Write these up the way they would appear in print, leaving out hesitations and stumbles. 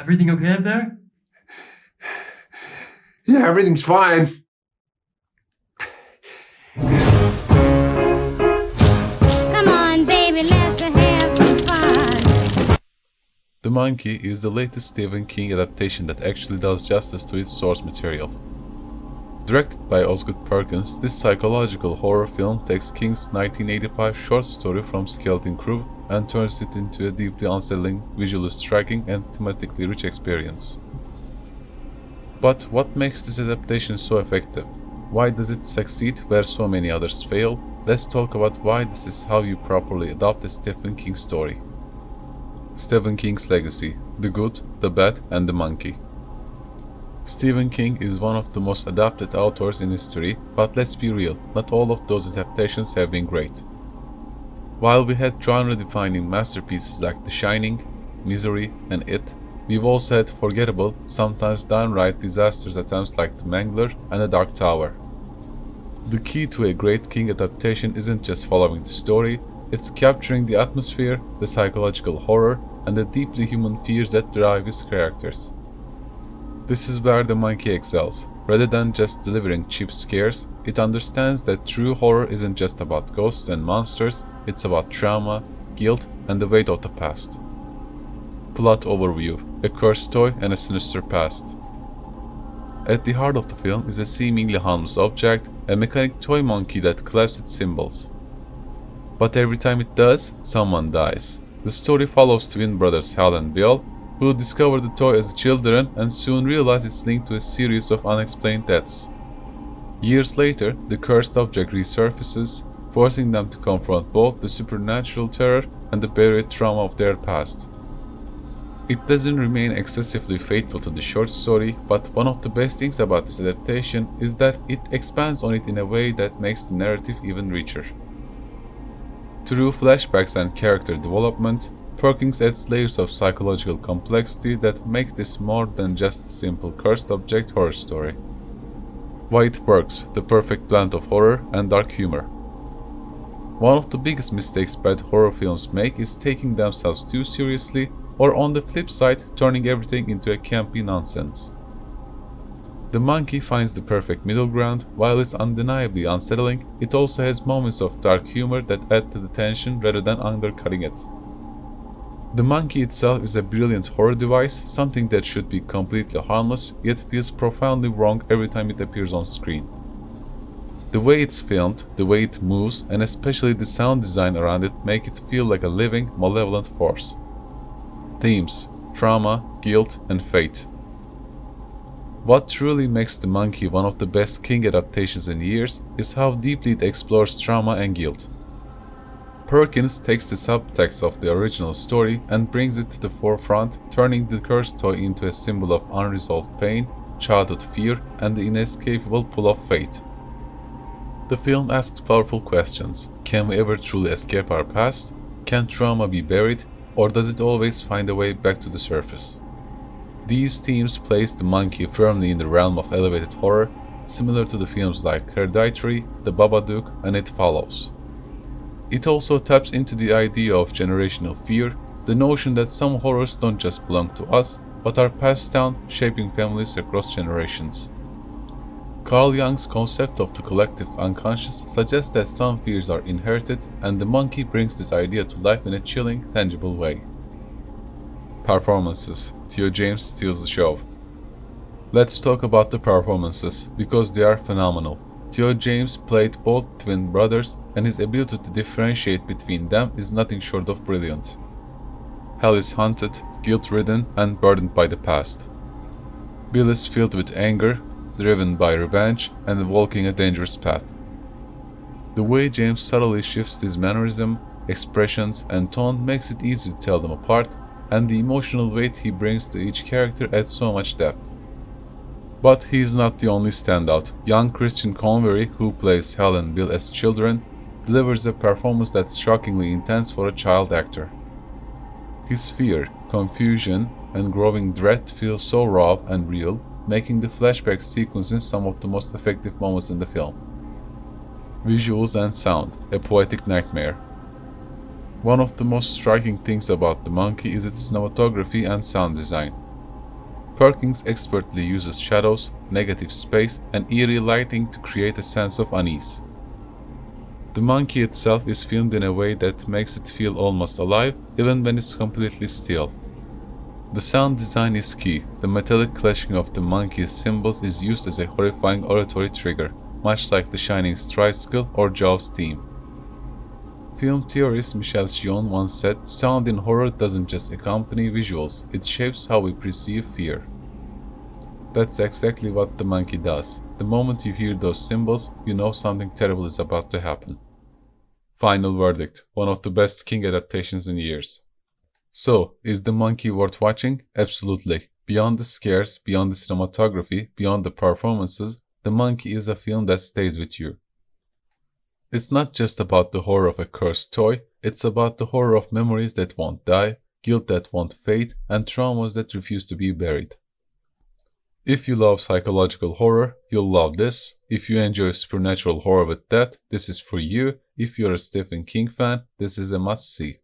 Everything okay up there? Yeah, everything's fine. Come on, baby, let's have some fun. The Monkey is the latest Stephen King adaptation that actually does justice to its source material. Directed by Osgood Perkins, this psychological horror film takes King's 1985 short story from Skeleton Crew and turns it into a deeply unsettling, visually striking, and thematically rich experience. But what makes this adaptation so effective? Why does it succeed where so many others fail? Let's talk about why this is how you properly adapt a Stephen King story. Stephen King's legacy: The Good, the Bad, and the Monkey. Stephen King is one of the most adapted authors in history, but let's be real, not all of those adaptations have been great. While we had genre-defining masterpieces like The Shining, Misery, and It, we've also had forgettable, sometimes downright disastrous attempts like The Mangler and The Dark Tower. The key to a great King adaptation isn't just following the story, it's capturing the atmosphere, the psychological horror, and the deeply human fears that drive his characters. This is where the Monkey excels. Rather than just delivering cheap scares, it understands that true horror isn't just about ghosts and monsters, it's about trauma, guilt, and the weight of the past. Plot overview: a cursed toy and a sinister past. At the heart of the film is a seemingly harmless object, a mechanic toy monkey that claps its cymbals. But every time it does, someone dies. The story follows twin brothers Hal and Bill, who discover the toy as children and soon realize it's linked to a series of unexplained deaths. Years later, the cursed object resurfaces, forcing them to confront both the supernatural terror and the buried trauma of their past. It doesn't remain excessively faithful to the short story, but one of the best things about this adaptation is that it expands on it in a way that makes the narrative even richer. Through flashbacks and character development, Perkins adds layers of psychological complexity that make this more than just a simple cursed object horror story. Why it works: the perfect blend of horror and dark humor. One of the biggest mistakes bad horror films make is taking themselves too seriously, or on the flip side, turning everything into a campy nonsense. The Monkey finds the perfect middle ground. While it's undeniably unsettling, it also has moments of dark humor that add to the tension rather than undercutting it. The Monkey itself is a brilliant horror device, something that should be completely harmless, yet feels profoundly wrong every time it appears on screen. The way it's filmed, the way it moves, and especially the sound design around it make it feel like a living, malevolent force. Themes: trauma, guilt, and fate. What truly makes The Monkey one of the best King adaptations in years is how deeply it explores trauma and guilt. Perkins takes the subtext of the original story and brings it to the forefront, turning the cursed toy into a symbol of unresolved pain, childhood fear, and the inescapable pull of fate. The film asks powerful questions. Can we ever truly escape our past? Can trauma be buried, or does it always find a way back to the surface? These themes place The Monkey firmly in the realm of elevated horror, similar to the films like Hereditary, The Babadook, and It Follows. It also taps into the idea of generational fear, the notion that some horrors don't just belong to us, but are passed down, shaping families across generations. Carl Jung's concept of the collective unconscious suggests that some fears are inherited, and The Monkey brings this idea to life in a chilling, tangible way. Performances: Theo James steals the show. Let's talk about the performances, because they are phenomenal. Theo James played both twin brothers, and his ability to differentiate between them is nothing short of brilliant. Hal is haunted, guilt-ridden, and burdened by the past. Bill is filled with anger, driven by revenge, and walking a dangerous path. The way James subtly shifts his mannerism, expressions, and tone makes it easy to tell them apart, and the emotional weight he brings to each character adds so much depth. But he is not the only standout. Young Christian Convery, who plays Hal and Bill as children, delivers a performance that's shockingly intense for a child actor. His fear, confusion, and growing dread feel so raw and real, making the flashback sequences some of the most effective moments in the film. Visuals and sound: a poetic nightmare. One of the most striking things about The Monkey is its cinematography and sound design. Perkins expertly uses shadows, negative space, and eerie lighting to create a sense of unease. The monkey itself is filmed in a way that makes it feel almost alive, even when it's completely still. The sound design is key. The metallic clashing of the monkey's cymbals is used as a horrifying auditory trigger, much like The Shining's tricycle or Jaws' theme. Film theorist Michel Chion once said, "Sound in horror doesn't just accompany visuals, it shapes how we perceive fear." That's exactly what the monkey does. The moment you hear those cymbals, you know something terrible is about to happen. Final verdict: one of the best King adaptations in years. So, is The Monkey worth watching? Absolutely. Beyond the scares, beyond the cinematography, beyond the performances, The Monkey is a film that stays with you. It's not just about the horror of a cursed toy, it's about the horror of memories that won't die, guilt that won't fade, and traumas that refuse to be buried. If you love psychological horror, you'll love this. If you enjoy supernatural horror with death, this is for you. If you're a Stephen King fan, this is a must-see.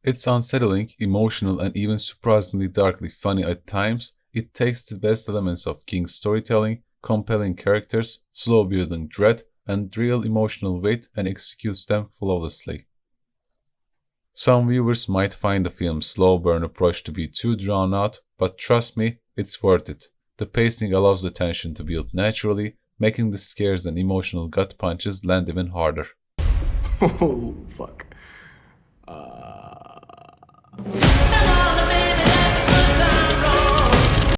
It's unsettling, emotional, and even surprisingly darkly funny at times. It takes the best elements of King's storytelling, compelling characters, slow building dread, and real emotional weight and executes them flawlessly. Some viewers might find the film's slow burn approach to be too drawn out, but trust me, it's worth it. The pacing allows the tension to build naturally, making the scares and emotional gut punches land even harder. Oh, fuck.